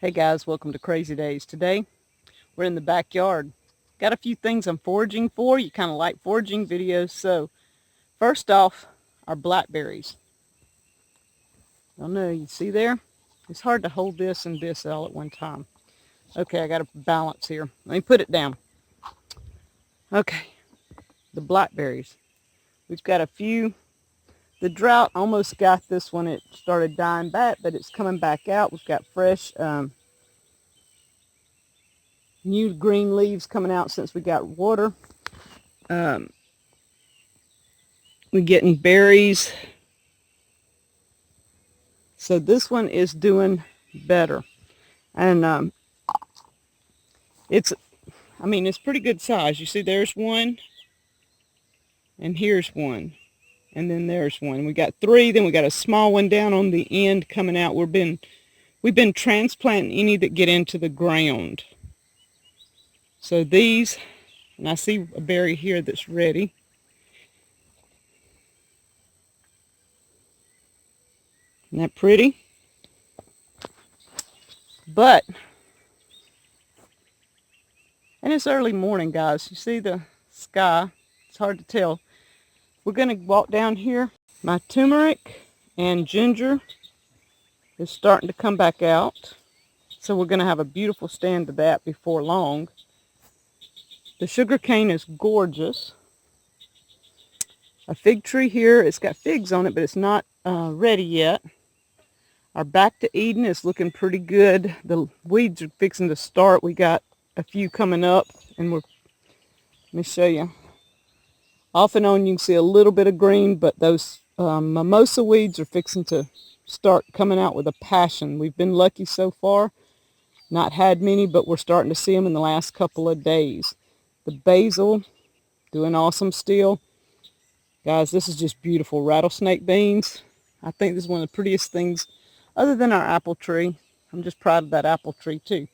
Hey guys, welcome to Crazy Days. Today we're in the backyard. Got a few things I'm foraging for. You kind of like foraging videos. So first off, our blackberries. I don't know, you see there? It's hard to hold this and this all at one time. Okay, I got to balance here. Let me put it down. Okay, the blackberries. We've got a few. The drought almost got this one. It started dying back, but it's coming back out. We've got fresh new green leaves coming out since we got water. We're getting berries. So this one is doing better. And it's pretty good size. You see there's one, and here's one, and then there's one. We got three, then we got a small one down on the end coming out. We've been transplanting any that get into the ground. So these, and I see a berry here that's ready. Isn't that pretty? And it's early morning, guys. You see the sky. It's hard to tell. We're going to walk down here. My turmeric and ginger is starting to come back out. So we're going to have a beautiful stand of that before long. The sugar cane is gorgeous. A fig tree here. It's got figs on it, but it's not ready yet. Our back to Eden is looking pretty good. The weeds are fixing to start. We got a few coming up, and let me show you. Off and on you can see a little bit of green, but those mimosa weeds are fixing to start coming out with a passion. We've been lucky so far. Not had many, but we're starting to see them in the last couple of days. The basil, doing awesome still. Guys, this is just beautiful. Rattlesnake beans. I think this is one of the prettiest things other than our apple tree. I'm just proud of that apple tree too.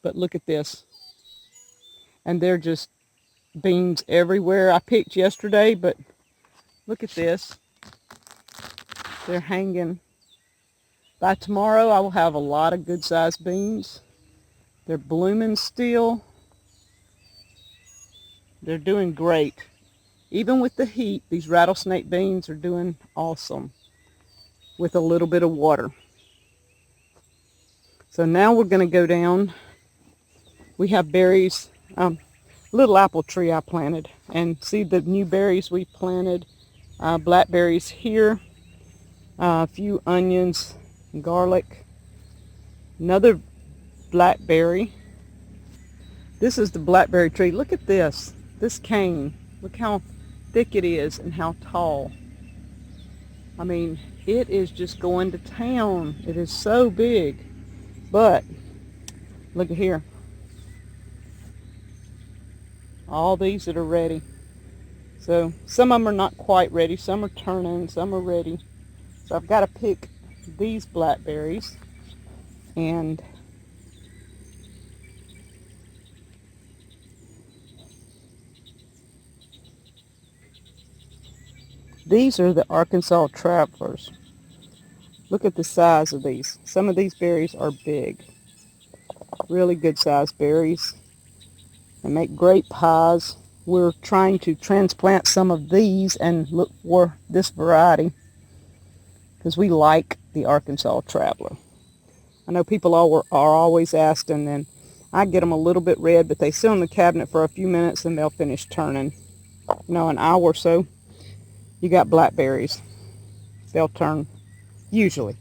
But look at this. And they're just beans everywhere. I picked yesterday, but look at this. They're hanging. By tomorrow, I will have a lot of good-sized beans. They're blooming still. They're doing great. Even with the heat, these rattlesnake beans are doing awesome with a little bit of water. So now we're going to go down. We have berries, little apple tree I planted, and see the new berries we planted. Blackberries here, a few onions, garlic, another blackberry. This is the blackberry tree. Look at this cane. Look how thick it is and how tall. I mean, it is just going to town. It is so big. But look at here. All these that are ready. So some of them are not quite ready. Some are turning. Some are ready. So I've got to pick these blackberries. And these are the Arkansas Travelers. Look at the size of these. Some of these berries are big. Really good sized berries. They make great pies. We're trying to transplant some of these and look for this variety because we like the Arkansas Traveler. I know people are always asking, and I get them a little bit red, but they sit in the cabinet for a few minutes and they'll finish turning. You know, an hour or so, you got blackberries. They'll turn, usually.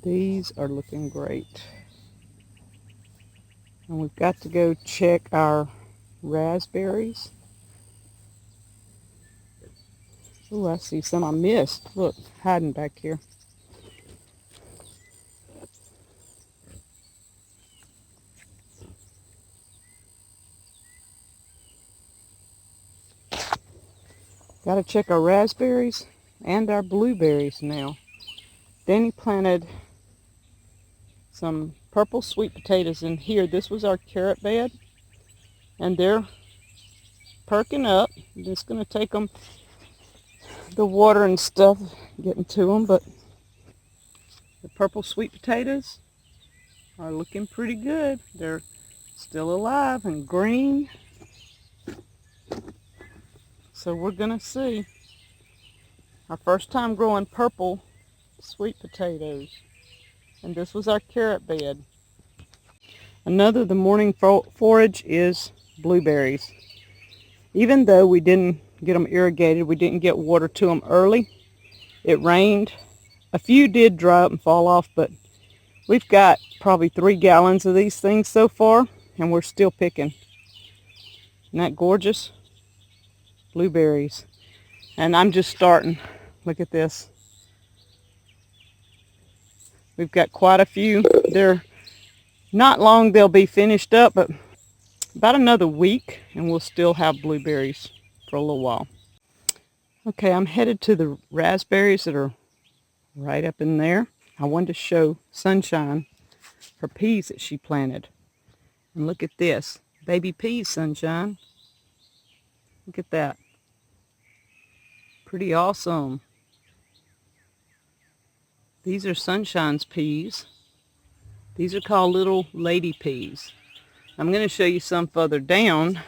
These are looking great. And we've got to go check our raspberries. Oh, I see some I missed. Look, hiding back here. Got to check our raspberries and our blueberries now. Danny planted some purple sweet potatoes in here. This was our carrot bed, and they're perking up. I'm just going to take them, the water and stuff getting to them, but the purple sweet potatoes are looking pretty good. They're still alive and green. So we're going to see. Our first time growing purple sweet potatoes. And this was our carrot bed. Another the morning forage is blueberries. Even though we didn't get them irrigated, we didn't get water to them early. It rained. A few did dry up and fall off, but we've got probably 3 gallons of these things so far, and we're still picking. Isn't that gorgeous? Blueberries. And I'm just starting. Look at this. We've got quite a few. They're not long they'll be finished up, but about another week and we'll still have blueberries for a little while. Okay, I'm headed to the raspberries that are right up in there. I wanted to show Sunshine her peas that she planted. And look at this. Baby peas, Sunshine. Look at that. Pretty awesome. These are Sunshine's peas. These are called little lady peas. I'm going to show you some further down.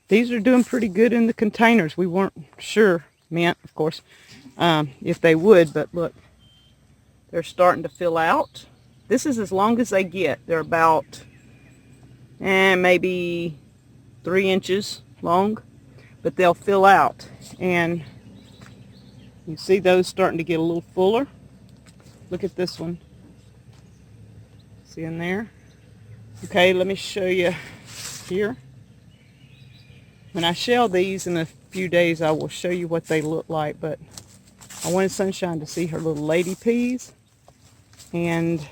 These are doing pretty good in the containers. We weren't sure, mint, of course, if they would, but look, they're starting to fill out. This is as long as they get. They're about maybe 3 inches long, but they'll fill out. And you see those starting to get a little fuller. Look at this one. See in there? Okay, let me show you here. When I shell these in a few days, I will show you what they look like, but I wanted Sunshine to see her little lady peas. And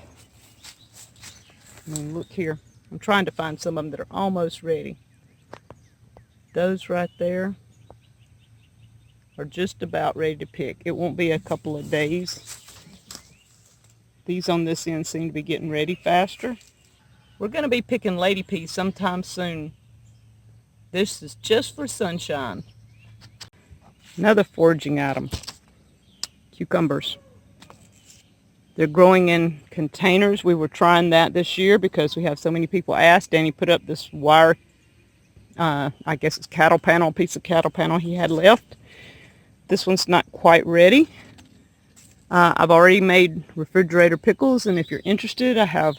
I mean, look here. I'm trying to find some of them that are almost ready. Those right there are just about ready to pick. It won't be a couple of days. These on this end seem to be getting ready faster. We're going to be picking lady peas sometime soon. This is just for Sunshine. Another foraging item. Cucumbers. They're growing in containers. We were trying that this year because we have so many people asked. Danny put up this wire, I guess it's cattle panel, piece of cattle panel he had left. This one's not quite ready. I've already made refrigerator pickles, and if you're interested, I have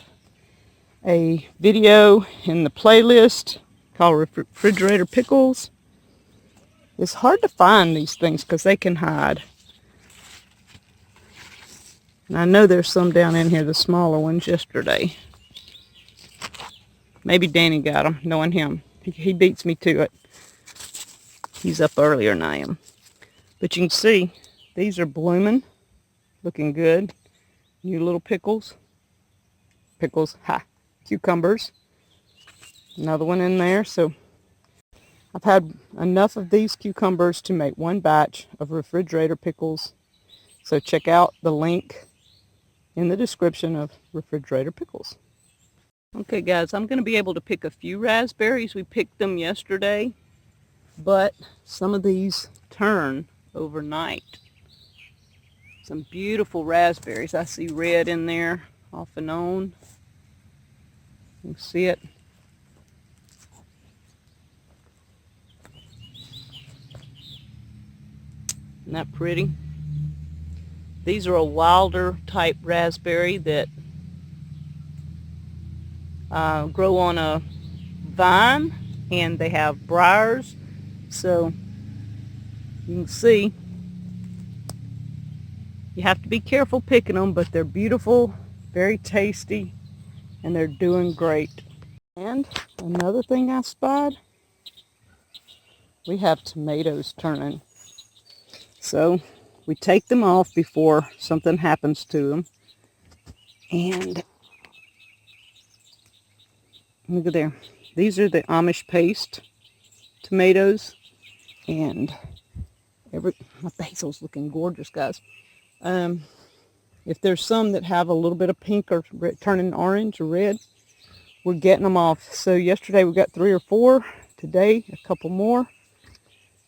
a video in the playlist called Refrigerator Pickles. It's hard to find these things because they can hide. And I know there's some down in here, the smaller ones yesterday. Maybe Danny got them, knowing him. He beats me to it. He's up earlier than I am. But you can see, these are blooming, looking good. New little pickles. Pickles, cucumbers. Another one in there. So I've had enough of these cucumbers to make one batch of refrigerator pickles. So check out the link in the description of refrigerator pickles. Okay guys, I'm going to be able to pick a few raspberries. We picked them yesterday, but some of these turn overnight. Some beautiful raspberries. I see red in there off and on. You can see it. Isn't that pretty? These are a wilder type raspberry that grow on a vine, and they have briars, so you can see you have to be careful picking them, but they're beautiful, very tasty, and they're doing great. And another thing I spied, we have tomatoes turning. So we take them off before something happens to them. And look at there. These are the Amish paste tomatoes. And my basil's looking gorgeous, guys. If there's some that have a little bit of pink or turning orange or red, we're getting them off. So yesterday we got 3 or 4. Today, a couple more.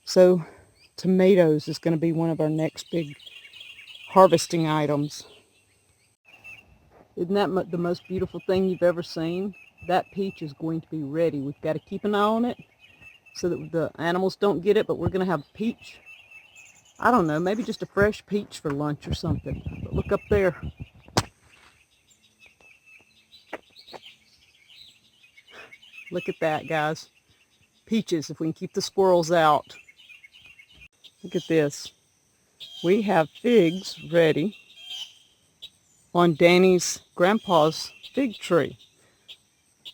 So tomatoes is going to be one of our next big harvesting items. Isn't that the most beautiful thing you've ever seen? That peach is going to be ready. We've got to keep an eye on it so that the animals don't get it, but we're going to have peach. I don't know, maybe just a fresh peach for lunch or something. But look up there. Look at that, guys. Peaches, if we can keep the squirrels out. Look at this. We have figs ready on Danny's grandpa's fig tree.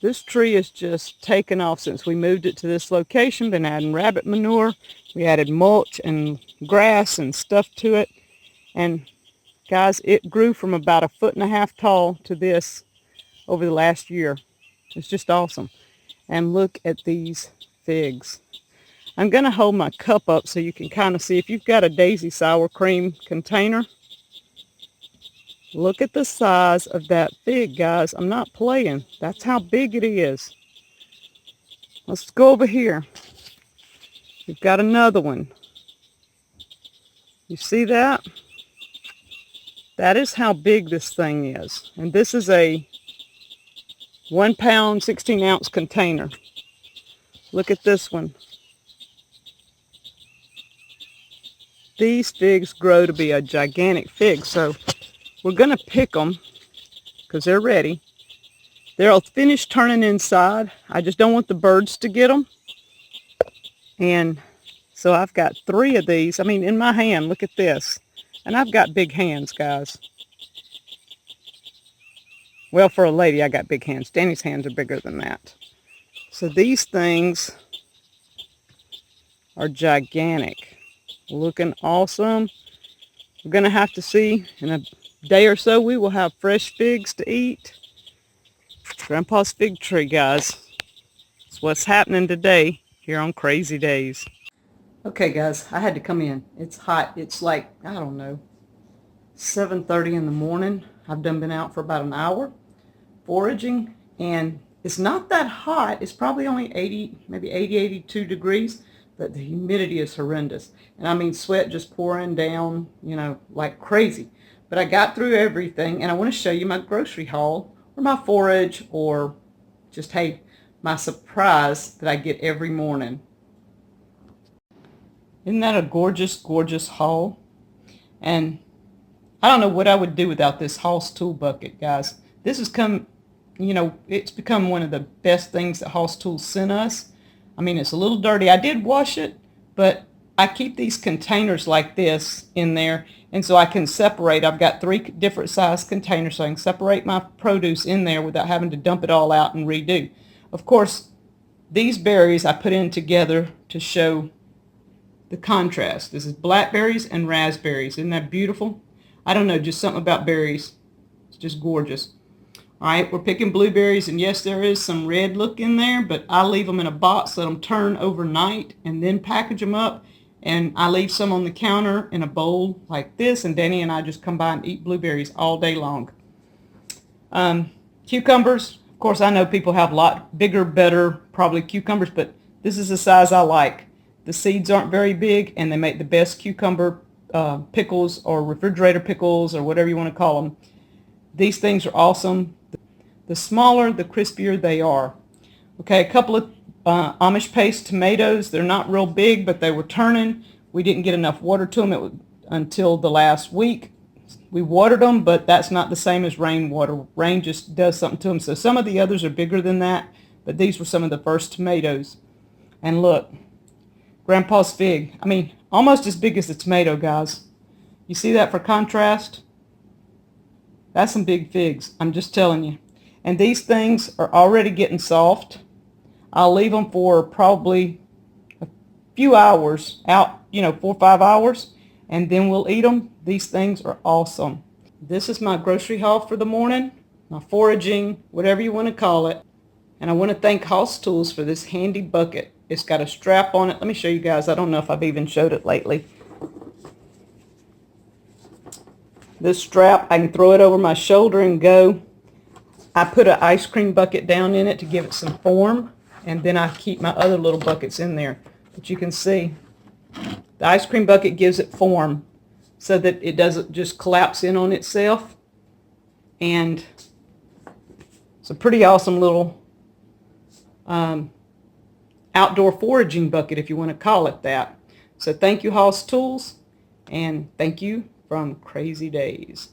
This tree is just taken off since we moved it to this location. Been adding rabbit manure. We added mulch and grass and stuff to it. And guys, it grew from about 1.5 feet tall to this over the last year. It's just awesome. And look at these figs. I'm going to hold my cup up so you can kind of see. If you've got a Daisy sour cream container, look at the size of that fig, guys. I'm not playing. That's how big it is. Let's go over here. We've got another one. You see that? That is how big this thing is. And this is a 1 pound, 16 ounce container. Look at this one. These figs grow to be a gigantic fig. So we're going to pick them because they're ready. They'll finish turning inside. I just don't want the birds to get them. And so I've got 3 of these. I mean, in my hand, look at this. And I've got big hands, guys. Well, for a lady, I got big hands. Danny's hands are bigger than that. So these things are gigantic. Looking awesome. We're going to have to see in a day or so we will have fresh figs to eat. Grandpa's fig tree, guys. That's what's happening today here on Crazy Days. Okay, guys, I had to come in. It's hot. It's like, I don't know, 7:30 in the morning. I've been out for about an hour foraging, and it's not that hot. It's probably only 80, maybe 80, 82 degrees, but the humidity is horrendous. And I mean, sweat just pouring down, you know, like crazy. But I got through everything, and I want to show you my grocery haul, or my forage, or just, hey, my surprise that I get every morning. Isn't that a gorgeous, gorgeous haul? And I don't know what I would do without this Hoss tool bucket, guys. This has come, you know, it's become one of the best things that Hoss Tools sent us. I mean, it's a little dirty. I did wash it, but I keep these containers like this in there, and so I can separate. I've got 3 different size containers, so I can separate my produce in there without having to dump it all out and redo. Of course, these berries I put in together to show the contrast. This is blackberries and raspberries. Isn't that beautiful? I don't know, just something about berries. It's just gorgeous. All right, we're picking blueberries, and yes, there is some red look in there, but I leave them in a box, let them turn overnight, and then package them up. And I leave some on the counter in a bowl like this, and Danny and I just come by and eat blueberries all day long. Cucumbers, of course, I know people have a lot bigger, better, probably cucumbers, but this is the size I like. The seeds aren't very big, and they make the best cucumber pickles or refrigerator pickles or whatever you want to call them. These things are awesome. The smaller, the crispier they are. Okay, a couple of Amish paste tomatoes. They're not real big, but they were turning. We didn't get enough water to them until the last week. We watered them, but that's not the same as rainwater. Rain just does something to them. So some of the others are bigger than that, but these were some of the first tomatoes. And look, Grandpa's fig. I mean, almost as big as the tomato, guys. You see that for contrast? That's some big figs, I'm just telling you. And these things are already getting soft. I'll leave them for probably a few hours out, 4 or 5 hours, and then we'll eat them. These things are awesome. This is my grocery haul for the morning, my foraging, whatever you want to call it. And I want to thank Hoss Tools for this handy bucket. It's got a strap on it. Let me show you guys. I don't know if I've even showed it lately. This strap, I can throw it over my shoulder and go. I put an ice cream bucket down in it to give it some form, and then I keep my other little buckets in there. But you can see the ice cream bucket gives it form so that it doesn't just collapse in on itself. And it's a pretty awesome little outdoor foraging bucket, if you want to call it that. So thank you, Hoss Tools, and thank you from Crazy Days.